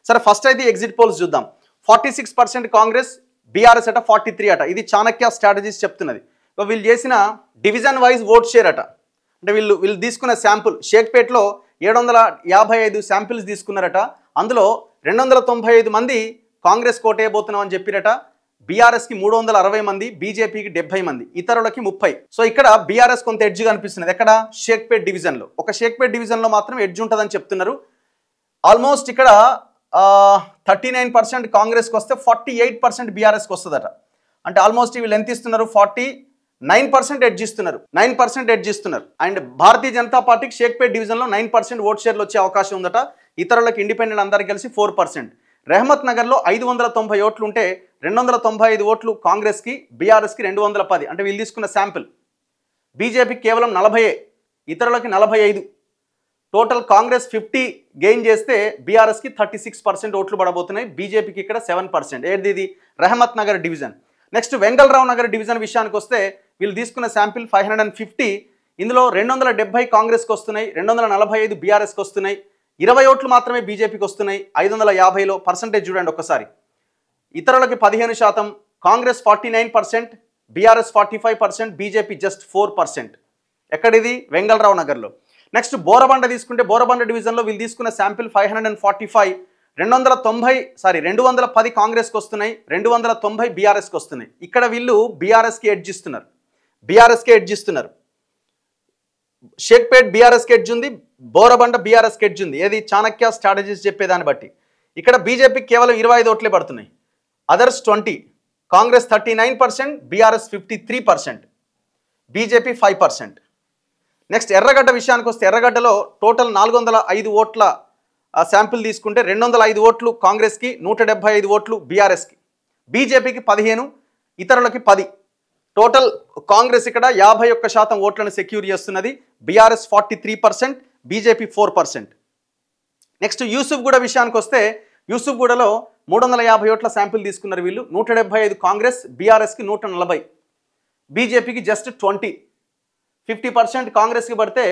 సరే ఫస్ట్ అయితే exit polls చూద్దాం. 46% కాంగ్రెస్, బీఆర్ఎస్ అట 43 అట. ఇది చాణక్య స్ట్రాటజీస్ చెప్తున్నది. వీళ్ళు చేసిన డివిజన్ వైజ్ ఓట్ షేర్ అట. అంటే వీళ్ళు తీసుకున్న శాంపుల్ షేక్పేట్లో 755 శాంపిల్స్ తీసుకున్నారట. అందులో 295 మంది కాంగ్రెస్ కోటేయబోతున్నాం అని చెప్పిరట. బీఆర్ఎస్కి 360 మంది, బీజేపీకి 70 మంది, ఇతరులకి 30. సో ఇక్కడ బీఆర్ఎస్ కొంత ఎడ్జ్గా అనిపిస్తున్నది. ఎక్కడ? షేక్పేట్ డివిజన్లో. ఒక షేక్పేట్ డివిజన్లో మాత్రం ఎడ్జ్ ఉంటుందని చెప్తున్నారు. ఆల్మోస్ట్ ఇక్కడ 39% కాంగ్రెస్కి వస్తే 48% బీఆర్ఎస్కి వస్తుందట. అంటే ఆల్మోస్ట్ వీళ్ళు ఎంత ఇస్తున్నారు? 49% ఎడ్జ్ ఇస్తున్నారు. 9% ఎడ్జ్ ఇస్తున్నారు. అండ్ భారతీయ జనతా పార్టీకి షేక్పేట్ డివిజన్లో 9% ఓట్ షేర్లు వచ్చే అవకాశం ఉందట. ఇతరులకు ఇండిపెండెంట్ అందరికి కలిసి 4%. రెహమత్ నగర్లో 590 ఓట్లు ఉంటే 295 ఓట్లు కాంగ్రెస్కి, బీఆర్ఎస్కి 210. అంటే వీళ్ళు తీసుకున్న శాంపిల్. బీజేపీకి కేవలం 40, ఇతరులకి 45. టోటల్ కాంగ్రెస్ 50 గెయిన్ చేస్తే బీఆర్ఎస్కి 36% ఓట్లు పడబోతున్నాయి. బీజేపీకి ఇక్కడ 7%. ఏది ఇది? Rahmat Nagar division. Next Vengalrao Nagar division విషయానికి వస్తే వీళ్ళు తీసుకున్న శాంపిల్ 550. ఇందులో 270 కాంగ్రెస్కి వస్తున్నాయి, 245 బీఆర్ఎస్కి వస్తున్నాయి, 20 ఓట్లు మాత్రమే బీజేపీకి వస్తున్నాయి. 550లో పర్సంటేజ్ చూడండి ఒక్కసారి. ఇతరులకి 15%, కాంగ్రెస్ 49%, బీఆర్ఎస్ 45%, బీజేపీ జస్ట్ 4%. ఎక్కడిది? వెంగళరావు నగర్లో. నెక్స్ట్ బోరబండ తీసుకుంటే బోరబండ డివిజన్లో వీళ్ళు తీసుకున్న శాంపిల్ 545. 210 కాంగ్రెస్కి వస్తున్నాయి, 290 బీఆర్ఎస్కి వస్తున్నాయి. ఇక్కడ వీళ్ళు బీఆర్ఎస్కి ఎడ్జ్ ఇస్తున్నారు. షేక్పేట్ బీఆర్ఎస్కి ఎడ్జ్ ఉంది, బోరబండ బీఆర్ఎస్కి ఎడ్జ్ ఉంది. ఏది? చాణక్య స్ట్రాటజీస్ చెప్పేదాన్ని బట్టి. ఇక్కడ బీజేపీకి కేవలం 25 ఓట్లే పడుతున్నాయి, others 20. Congress 39%, BRS 53%, BJP 5%. Next ఎర్రగడ్డ విషయానికి వస్తే ఎర్రగడ్డలో టోటల్ 405 ఓట్ల శాంపిల్ తీసుకుంటే 205 ఓట్లు కాంగ్రెస్కి, 175 ఓట్లు బీఆర్ఎస్కి, బీజేపీకి 15, ఇతరులకి 10. టోటల్ కాంగ్రెస్ ఇక్కడ 51% ఓట్లను సెక్యూర్ చేస్తున్నది. BRS 43%, BJP 4%. నెక్స్ట్ యూసుఫ్గూడ విషయానికి వస్తే యూసుఫ్గూడలో 350 ఓట్ల శాంపిల్ తీసుకున్నారు వీళ్ళు. 175 కాంగ్రెస్, బీఆర్ఎస్కి 140, బీజేపీకి జస్ట్ 20. 50% కాంగ్రెస్కి పడితే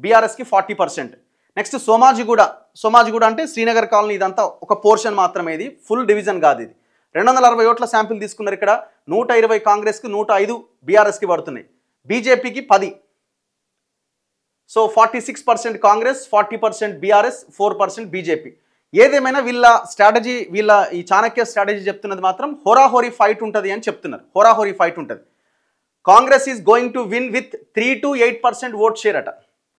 బీఆర్ఎస్కి 40%. నెక్స్ట్ సోమాజిగూడ అంటే శ్రీనగర్ కాలనీ, ఇదంతా ఒక పోర్షన్ మాత్రమే, ఇది ఫుల్ డివిజన్ కాదు. ఇది 260 ఓట్ల శాంపిల్ తీసుకున్నారు. ఇక్కడ 120 కాంగ్రెస్కి, 105 బీఆర్ఎస్కి పడుతున్నాయి, బీజేపీకి 10. So 46% Congress, 40% BRS, 4% BJP. ఏదేమైనా వీళ్ళ స్ట్రాటజీ, ఈ చాణక్య స్ట్రాటజీ చెప్తున్నది మాత్రం హోరాహోరీ ఫైట్ ఉంటుంది అని చెప్తున్నారు. హోరాహోరీ ఫైట్ ఉంటుంది. Congress is going to win with 3 to 8% vote share అట.